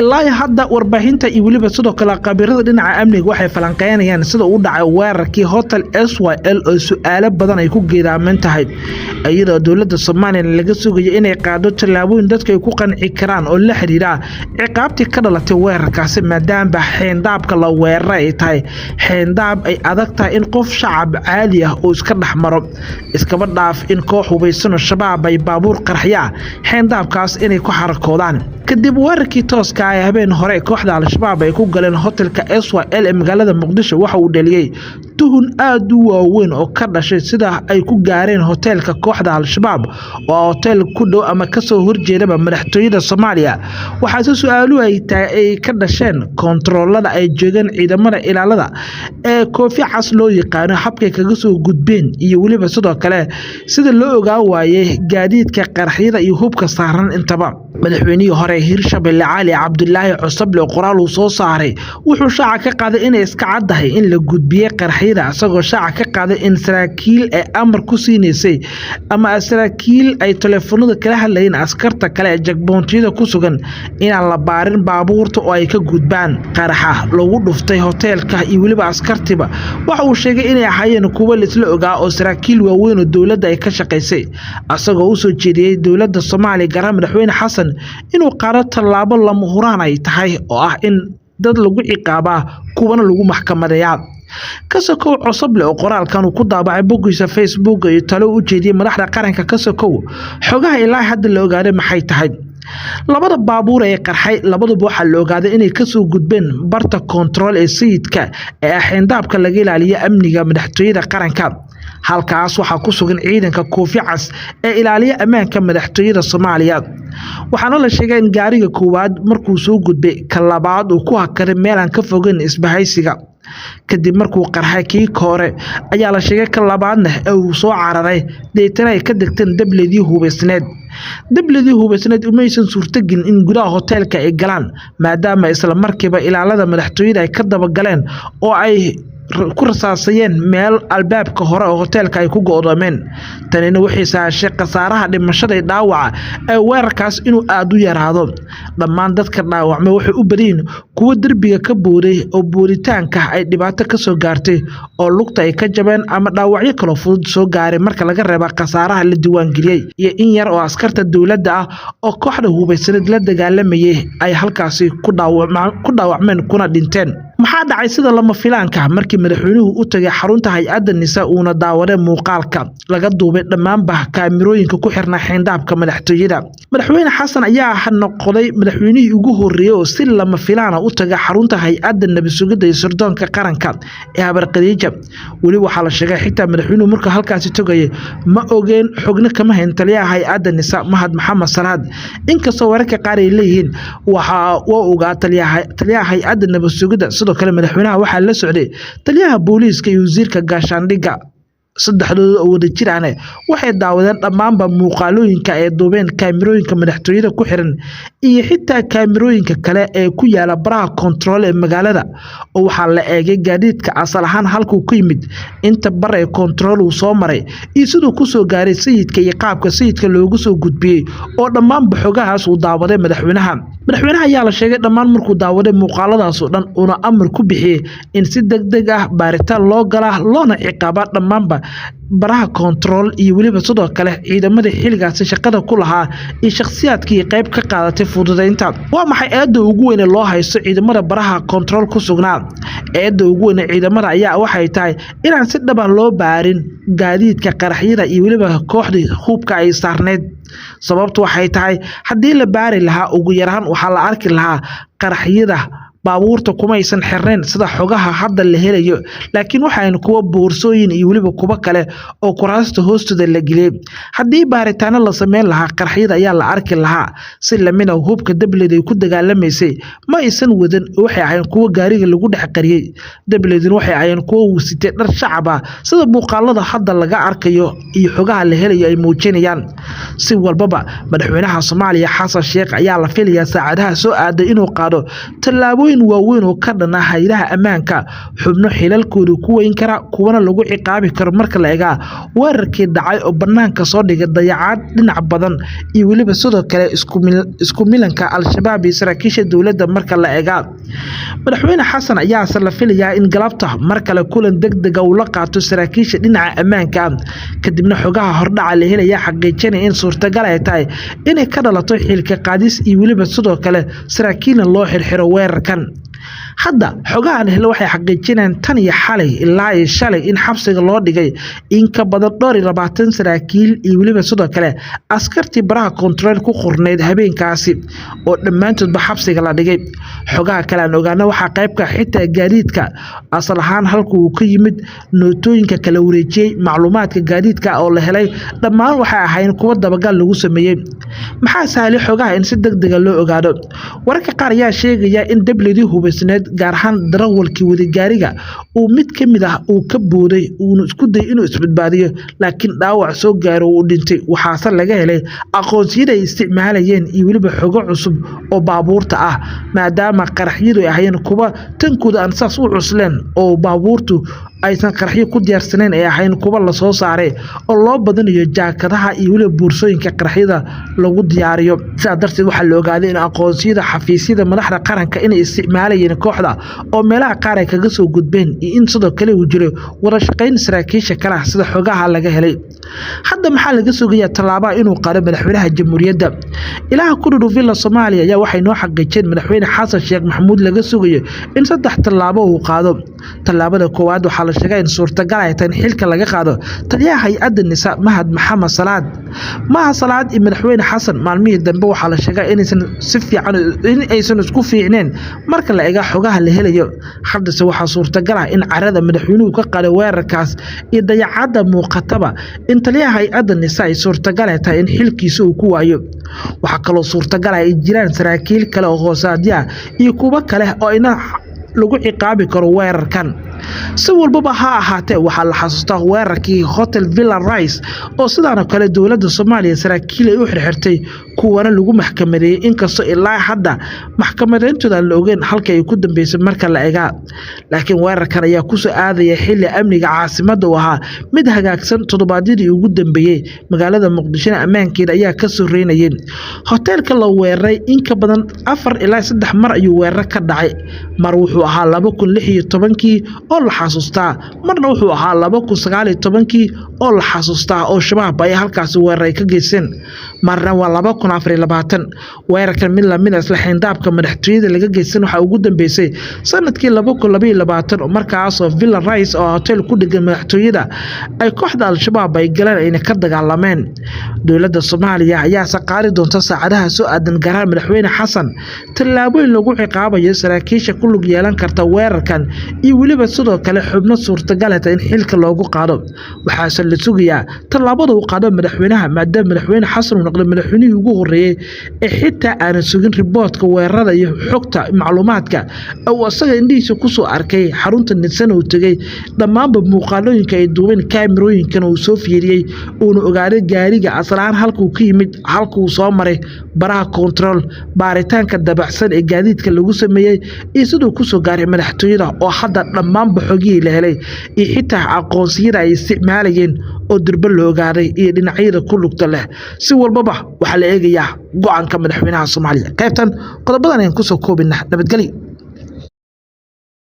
ilaa hadda warbaahinta iyo waliba sidoo kale qabiirada dhinaca amniga waxay falanqeynayaan sida uu dhacay weerarkii hotel SYL oo su'aalo badan ay ku geedaaman tahay iyadoo dowladda Soomaaliya laga sugayo inay qaado tallaabooyin dadka ay ku qanci karaan oo la xiriira ciqaabtii ka dhalatay weerarkaasi maadaama xeyndaabka la weeraray ay tahay xeyndaab ay adag tahay in qof shacab caadi ah oo iska dhaxmaro iskaba dhaaf in koox hubeysan shabaab ay baabuur qarxiya xeyndaabkaas inay ku xarakoodaan kadib weerarkii tooska ah habeen hore kooxda al-shabaab ay ku galeen hotelka SYL ee magaalada Muqdisho waxa uu dhaliyay tuhun aad u waaweyn oo ka dhashay sida ay ku gaareen hotelka kooxda al-shabaab oo hotel ku dhow ama ka soo horjeeda madaxtooyada Soomaaliya waxa su'aalu ay ka dhasheen kontaroolada ay joogeen ciidamada ilaalada ee koofi cas loo yaqaan habkay kaga soo gudbeen iyo waliba sidoo kale sida loo ogaa waayay gaadiidka qarxiyada iyo hubka saaran intaba madaxweynihii hore Hirshabelle Cali Cabdullaahi Cusable qoraal uu soo saaray wuxuu shaaca ka qaaday in iska cadahay in la gudbiyay qarxiyada asagoo shaaca ka qaaday in saraakiil ay amar ku siineysay ama saraakiil ay telefoonada kala hadlayeen askarta kale ee jagboontiyada ku sugan inaan la baarin baabuurta oo ay ka gudbaan qaraxa lagu dhuftay hotelka iyo waliba askartiba waxa uu sheegay inay ahaayeen kuwa la isla ogaa oo saraakiil waaweyn oo dowladda ay ka shaqeysay asagoo u soo jeediyay dowladda Soomaaliya gaar madaxweyne Xasan inuu qaado tallaabo lama huraan ay tahay oo ah in dad lagu ciqaaba kuwana lagu maxkamadeeyaa kasokow Cusable oo qoraalkan uu ku daabacay boggiisa Facebook iyo talo u jeediyay madaxda qaranka kasokow xogaha ilaa hadda la ogaaday maxay tahay labada baabuur ee qarxay labaduba waxa la ogaaday inay ka soo gudbeen barta control ee sayidka ee xeyndaabka laga ilaaliyo amniga madaxtooyada qaranka halkaas waxa ku sugan ciidanka koofi cas ee ilaaliya ammaanka madaxtooyada Soomaaliya waxaana la sheegay in gaariga koowaad markuu soo gudbay ka labaad uu ku hakaray meel aan ka fogeyn isbahaysiga kadib markuu qarxay kii hore ayaa la sheegay ka labaadna uu soo cararay deetana ay ka degteen dabladii hubeysneed umaysan suurtagelin in gudaha hotelka ay galaan maadaama isla markiiba ilaalada madaxtooyada ay ka daba galeen oo ay ku rasaasayeen meel albaabka hore oo hotelka ay ku go'doomeen tanina waxay saashay qasaaraha dhimashada dhaawaca ee weerarkaas inuu aad u yaraado dhammaan dadka dhaawacmay waxay u badeen kuwa darbiga ka booday oo booritaanka ay dhibaato ka soo gaartay oo lugta ay ka jabeen ama dhaawacyo kala fudud soo gaaray marka laga reebo qasaaraha la diiwaan galiyay iyo in yar oo askarta dowladda ah oo kooxda hubeysan la dagaalamayay ay halkaasi ku dhaawacmeen kuna dhinteen maxaa dhacay sida lama filaanka markii madaxweynuhu u tagay xarunta hay'adda nisa uuna daawaday muuqaalka laga duubay dhammaanba kaamirooyinka ku xirnaa xeyndaabka madaxtooyada madaxweyne Xasan ayaa noqday madaxweynihii ugu horeeyay oo si lama filaan ah u tagay xarunta hay'adda nabad sugidda iyo sirdoonka qaranka ee Habarqadiija wali waxa la sheegay xitaa madaxweynuhu marka halkaas tagay ma ogeen xogna kama hayn taliyaha hay'adda nisa Mahad Maxamed Salaad inkastoo wararka qaar ay leeyihiin waxa uu ogaa taliyaha hay'adda nabad sugidda kale madaxweynaha waxa la socday taliyaha booliiska iyo wasiirka gaashaandhigga saddexdooda oo wada jiraan waxay daawadeen dhammaanba muuqaalooyinka ee duubeen kaamirooyinka madaxtooyada ku xiran iyo xitaa kaamirooyinka kale ee ku yaala baraha control ee magaalada oo waxa la eegay gaadiidka asal ahaan halkuu ku yimid inta bar ee control uu soo maray iyo sidoo ku soo gaaray sayidka iyo qaabka sayidka loogu soo gudbiyay oo dhammaanba xogahaas uu daawaday madaxweynaha ayaa la sheegay dhammaan markuu daawaday muuqaaladaas oo dhan una amar ku bixiyay in si degdeg ah baaritaan loo gala loona ciqaaba dhammaanba baraha control iyo waliba sidoo kale ciidamada xilligaas shaqada ku lahaa iyo shakhsiyaadkii qayb ka qaadatay fududeynta waa maxay eedda ugu weyn ee loo haysto ciidamada baraha control ku sugnaa eedda ugu weyn ee ciidamada ayaa waxay tahay inaan si dhab ah loo baarin gaadiidka qaraxyada iyo waliba kooxdii hubka ay saarneed sababtu waxay tahay haddii la baari lahaa ugu yaraan waxaa la arki lahaa qaraxyada baabuurta kuma aysan xirneen sida xogaha hadda la helayo laakiin waxaan kuwa boorsooyin iyo waliba kuba kale oo kuraasta hoostooda la geliyay haddii baaritaano la sameyn lahaa qarxiyada ayaa la arki lahaa si lamina hubka dableed ay ku dagaalamaysay ma aysan wadan waxay ahayn kuwa gaariga lagu dhex qariyay dableedin waxay ahayn kuwa wasitay dhar shacab ah sida muuqaalada hadda laga arkayo iyo xogaha la helayo ay muujinayaan si walbaba madaxweynaha Soomaaliya Xasan Sheekh ayaa la filayaa saacadaha soo aaday inuu qaado tallaabo tallaabooyin waaweyn oo ka dhan ah hay'adaha ammaanka xubno xilalkooda ku weyn kara kuwana lagu ciqaabi karo marka la eega weerarkii dhacay oo banaanka soo dhigay dayacaad dhinac badan iyo weliba sidoo kale isku milanka al-shabaab iyo saraakiisha dowladda marka la eega madaxweyne xasan ayaa la filayaa in galabta mar kale kulan degdeg ah uu la qaato saraakiisha dhinaca ammaanka kadibna xogaha hordhaca la helaya xaqiijinaya in suurtagal ay tahay inay ka dhalato xilka qaadis iyo weliba sidoo kale saraakiilna loo xirxiro weerarkan hadda xogahan helo waxay xaqiijinayaan tan iyo xalay ilaa iyo shalay in xabsiga loo dhigay in ka badan 22 saraakiil iyo weliba sidoo kale askartii baraha control ku qorneed habeenkaasi oo dhammaantoodba xabsiga la dhigay xogaha kale aan ogaana waxa qaybka xitaa gaadiidka asal ahaan halka uu ka yimid nootooyinka kala wareejiyay macluumaadka gaadiidka oo la helay dhammaan waxay ahayn kuwa dabagal lagu sameeyay maxaa sahlay xogaha in si degdeg ah loo ogaado wararka qaar ayaa sheegaya in dawladii hubaysneed gaar ahaan darawalkii wadi gaariga uu mid ka mid ah uu ka booday uu isku day inuu isbadbaadiyo laakiin dhaawac soo gaaro uu dhintay waxaase laga helay aqoonsiyada ay isticmaalayeen iyo weliba xogo cusub oo baabuurta ah maadaama qaraxyadu ay ahaayeen kuwa tankooda aan saas u cusleen oo baabuurtu aysan qaraxyo ku diyaarsaneen ay ahayn kuwa la soo saaray oo loo badanayo jaakadaha iyo weliba boorsooyinka qaraxyada lagu diyaariyo sidaa darteed waxaa la ogaaday in aqoonsiyada xafiisyada madaxda qaranka inay isticmaalayeen kooxda oo meelaha qaar ay kaga soo gudbeen iyo in sidoo kale uu jiro wada shaqayn saraakiisha kale sida xogaha laga helay hadda maxaa laga sugayaa tallaabo inuu qaado madaxweynaha jamhuuriyadda ilaha ku dhow villa Soomaaliya ayaa waxay noo xaqiijin madaxweyne Xasan Sheekh Maxamuud laga sugayo in 3 tallaabo uu qaado tallaabada koowaad waxaa la sheegay in suurtagal ay tahay xilka laga qaado taliyaha hay'adda nisa Mahad Maxamed Salaad iyo madaxweyne Xasan maalmihii dambe waxaa la sheegay inaysan si fiican in aysan isku fiicneen marka la eega xogaha la helayo haddase waxaa suurtagal ah in carada madaxweynuhu ka qaado weerarkaas iyo dayacaadda muuqataba in taliyaha hay'adda nisa ay suurtagal ay tahay in xilkiisa uu ku waayo waxa kale oo suurtagal ah in jiraan saraakiil kale oo hoosaadya iyo kuwa kale oo ina lagu ciqaabi karo weerarkan si walbaba ha ahaatee waxaa la xasuustaa weerarkii Hotel Villa Rice oo sidoo kale dowladda Soomaaliya saraakiil ay u xirxirtay kuwana lagu maxkamadeeyay inkastoo ilaa hadda maxkamadeyntooda la ogeyn halka ay ku dambeysay marka la eega laakiin weerarkan ayaa ku soo aadaya xilli amniga caasimadda u ahaa mid hagaagsan toddobaadyadii ugu dambeeyay magaalada Muqdisho ammaankeeda ayaa ka soo reynayeen hotelka la weeraray in ka badan 4 ilaa 3 mar ayuu weerar ka dhacay mar wuxuu ahaa 2016 oo la xasuustaa marna wuxuu ahaa 2019 oo la xasuustaa oo shabaab ay halkaas weerar ka geysteen marna waa 2024 weerarkan mid la mid ah isla xindaabka madaxtooyada laga geysan waxa ugu dambeysay sanadkii 2022 oo markaas oo Villa Rice oo hotel ku dhigan madaxtooyada ay kooxda al-shabaab ay galeen ayna ka dagaalameen dowladda Soomaaliya ayaa saqaari doonta saacadaha soo aadan gaar madaxweyne Xasan tallaabooyin lagu ciqaabayo saraakiisha ku lug yeelan karta weerarkan iyo weliba sidoo kale xubno suurtagal ah in xilka loogu qaado waxaa la sugayaa tallaabada uu qaado madaxweynaha maadaama madaxweyne Xasan uu noqday madaxweynihii ugu horeeyay ee xitaa aan sugin riboodka weerarada iyo xogta macluumaadka oo asaga indhihiisa ku soo arkay xarunta nidsan uu tagay dhammaanba muuqaalooyinka ay duubeen kaamirooyinkan uu soo fiiriyay uu ogaaday gaariga aslaan halka uu ka yimid halka uu soo maray baraha control baaritaanka dabacsan ee gaadiidka lagu sameeyay iyo sidoo ku soo gaaray madaxtooyada oo hadda dhammaanba xogii la helay iyo xitaa aqoonsiyada ay isticmaalayeen oo durba loo ogaaday iyo dhinacyada ku lugta leh si walbaba waxa la eegayaa go'aanka madaxweynaha Soomaaliya qaybtan qodobadan aan ku soo koobina nabadgelyo.